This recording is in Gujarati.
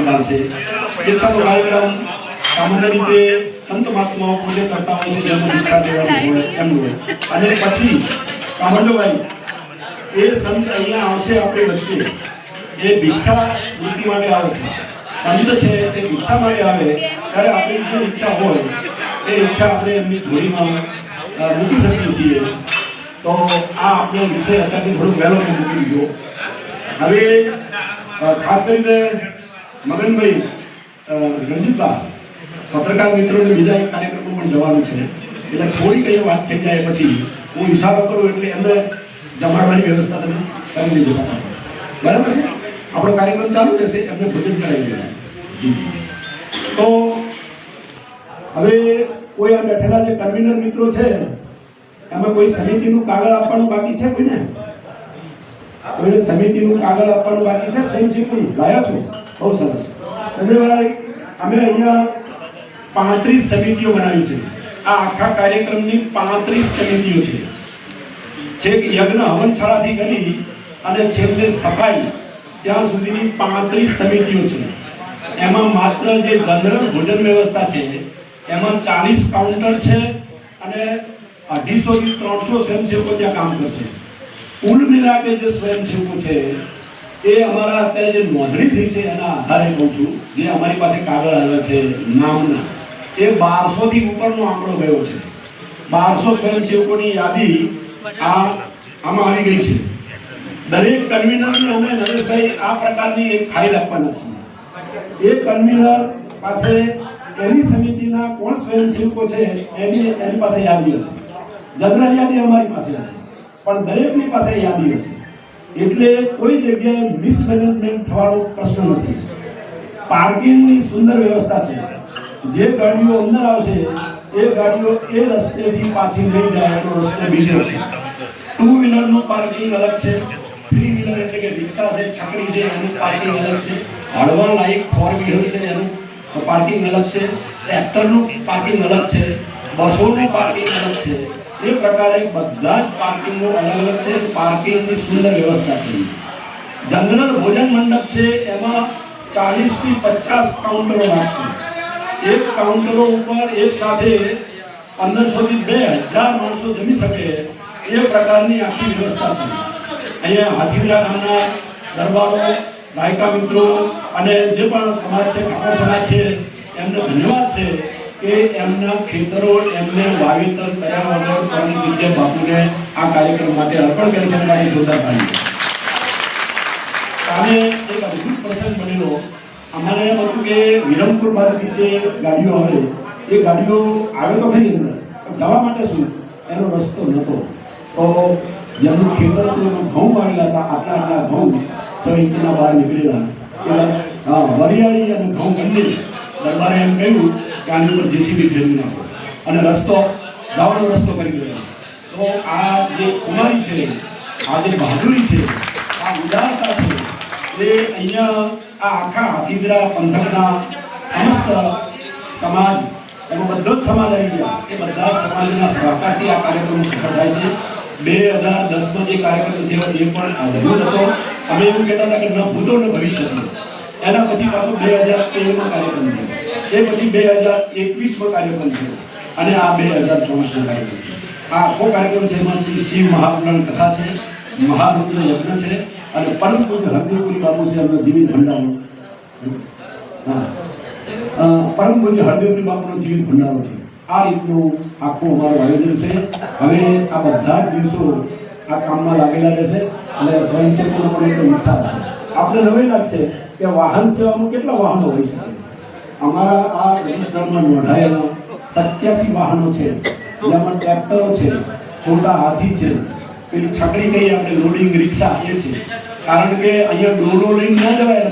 કાર્યક્રમ ચાલશે. દીક્ષાનો કાર્યક્રમ સામાન્ય રીતે સંત મહાત્માઓ પૂજન કરતા હોય છે, જેમને દીક્ષા લેવાની હોય એમનું. અને પછી સાંભળો એ સંત અહીંયા આવશે આપણી વચ્ચે. એ ભિક્ષા વૃત્તિ માટે આવે છે. સંત છે તે ભિક્ષા માટે આવે ત્યારે આપણી જે ઈચ્છા હોય એ ઈચ્છા આપણે એમની જોડીમાં મૂકી શકીએ છીએ. તો આ આપણે વિષય અત્યારથી થોડુંક વહેલો મૂકી દીધો. હવે ખાસ કરીને મગનભાઈ રણજીતબા પત્રકાર મિત્રોને બીજા એક કાર્યક્રમમાં પણ જવાનું છે, એટલે થોડી કઈ વાત થઈ જાય પછી હું ઈશારો કરું એટલે એમને જમાડવાની વ્યવસ્થા તમે કરી દેજો. બરાબર છે? આપણો કાર્યક્રમ ચાલુ રહેશે, એમને ભોજન કરાવી દેવાનું. તો હવે કોઈ આ બેઠેલા જે કન્વીનર મિત્રો છે એમાં કોઈ સમિતિનું કાગળ આપવાનું બાકી છે? કોઈને સમિતિનું કાગળ આપવાનું બાકી છે? સ્વયંસેવકનું લાયા છો? બહુ સરસ. સંજયભાઈ, અમે અહીંયા 35 સમિતિઓ બનાવી છે. આ આખા કાર્યક્રમની 35 સમિતિઓ છે. છેક યજ્ઞ હવનશાળાથી કરી અને છેલ્લે સફાઈ ત્યાં સુધીની 35 સમિતિઓ છે. એમાં માત્ર જે જનરલ ભોજન વ્યવસ્થા છે એમાં 40 કાઉન્ટર છે અને 250 થી 300 સ્વયંસેવકો ત્યાં કામ કરશે. કુલ મિલાકે જે સ્વયંસેવકો છે એ અમારા અત્યારે જે નોંધણી થઈ છે એના આધારે કહું છું, જે અમારી પાસે કાગળ આવ્યા છે નામના, એ 1200 થી ઉપરનો આંકડો ગયો છે. 1200 સ્વયંસેવકોની યાદી આમાં આવી ગઈ છે. દરેક કન્વીનરને અમે નરેશભાઈ આ પ્રકારની એક ફાઇલ આપવાના છીએ. એ કન્વીનર પાસે એની સમિતિના કોણ સ્વયંસેવકો છે એની પાસે યાદી હશે. જનરલ યાદી અમારી પાસે હશે, પણ દરેકની પાસે યાદી હશે. એટલે કોઈ જગ્યાએ મિસમેનેજમેન્ટ થવાનો પ્રશ્ન નથી. પાર્કિંગની સુંદર વ્યવસ્થા છે. જે ગાડીઓ અંદર આવશે એ ગાડીઓ એ રસ્તેથી પાછી નહીં જાય, એનો રસ્તો બીજો છે. 2 વ્હીલરનું પાર્કિંગ અલગ છે, 3 વ્હીલર એટલે કે રિક્ષા છે, છકડી છે, એનું પાર્કિંગ અલગ છે, હળવા લાયક 4 વ્હીલર છે એનું પાર્કિંગ અલગ છે, ટ્રેક્ટરનું પાર્કિંગ અલગ છે, બસોનું પાર્કિંગ અલગ છે. એ પ્રકારે બધા જ પાર્કિંગો અલગ અલગ છે. પાર્કિંગની સુંદર વ્યવસ્થા છે. જનરલ ભોજન મંડપ છે, એમાં 40 થી 50 કાઉન્ટરો લાગશે. એક કાઉન્ટરો ઉપર એક સાથે 1500 થી 2000 માણસો જમી શકે એ પ્રકારની આખી વ્યવસ્થા છે. અહીંયા હાથીદરા ગામના દરબારો, ગાયકા મિત્રો અને જે પણ સમાજ છે, ઠાકોર સમાજ છે, એમને ધન્યવાદ છે કે એમના ખેતરો એમને વાવેતર કર્યા વગર પરમ પૂજ્ય બાપુને આ કાર્યક્રમ માટે અર્પણ કરે છે. મારી જોરદાર તાળી. કાલે એક અદ્ભુત પ્રસંગ બનેલો. અમારે એમ હતું કે વિરમપુર બાજુથી જે ગાડીઓ આવે એ ગાડીઓ આવે તો ખરી અંદર, જવા માટે શું એનો રસ્તો નહોતો. તો જેમનું ખેતર હતું એમાં ઘઉં વાવેલા હતા. આટલા ઘઉં 6 ઇંચના બહાર નીકળેલા. એટલે વરિયાળી અને ઘઉં બંને દરબારે એમ કહ્યું કે આની ઉપર જેસીબી ફેરવી નાખો અને રસ્તો જવાનો રસ્તો કરી દો. તો આ જે કુમારી છે, આ જે બહાદુરી છે, આ ઉદારતા છે, એ અહીંયા આ આખા હાથીદરા પંથકના સમસ્ત સમાજ, એમાં બધો જ સમાજ આવી ગયા. એ બધા જ સમાજના સહકારથી આ કાર્યક્રમ સફળ થાય છે. 2010માં જે કાર્યક્રમ થયો એ પણ અદ્ભુત હતો. અમે એવું કહેતા હતા કે ન ભૂતો ન ભવિષ્ય. એના પછી પાછો 2013માં કાર્યક્રમ થયો, એ પછી 2021માં કાર્યક્રમ થયો અને આ 2024નો કાર્યક્રમ છે. આ આખો કાર્યક્રમ છે. એમાં શ્રી શિવ મહાપુરાણ કથા છે, મહારુદ્ર યજ્ઞ છે અને પરમ પૂજ્ય હરદેવપુરી બાપુ છે એમનો જીવિત ભંડારો. પરમ પૂજ્ય હરદેવપુરી બાપુનો જીવિત ભંડારો છે. આ રીતનું આખું અમારું આયોજન છે. હવે આ બધા જ દિવસો આ કામમાં લાગેલા રહેશે અને સ્વયંસેવકોનો પણ એટલો ઉત્સાહ છે. આપણે નવાઈ લાગશે કે વાહન સેવામાં કેટલા વાહનો હોઈ શકે. અમારા આ રજિસ્ટરમાં નોંધાયેલા 87 વાહનો છે, જેમાં ટ્રેક્ટરો છે, છોટા હાથી છે, પેલી છકડી કહીએ આપણે લોડિંગ રિક્ષા એ છે. કારણ કે અહીંયા ડોલો લઈને ન જવાય.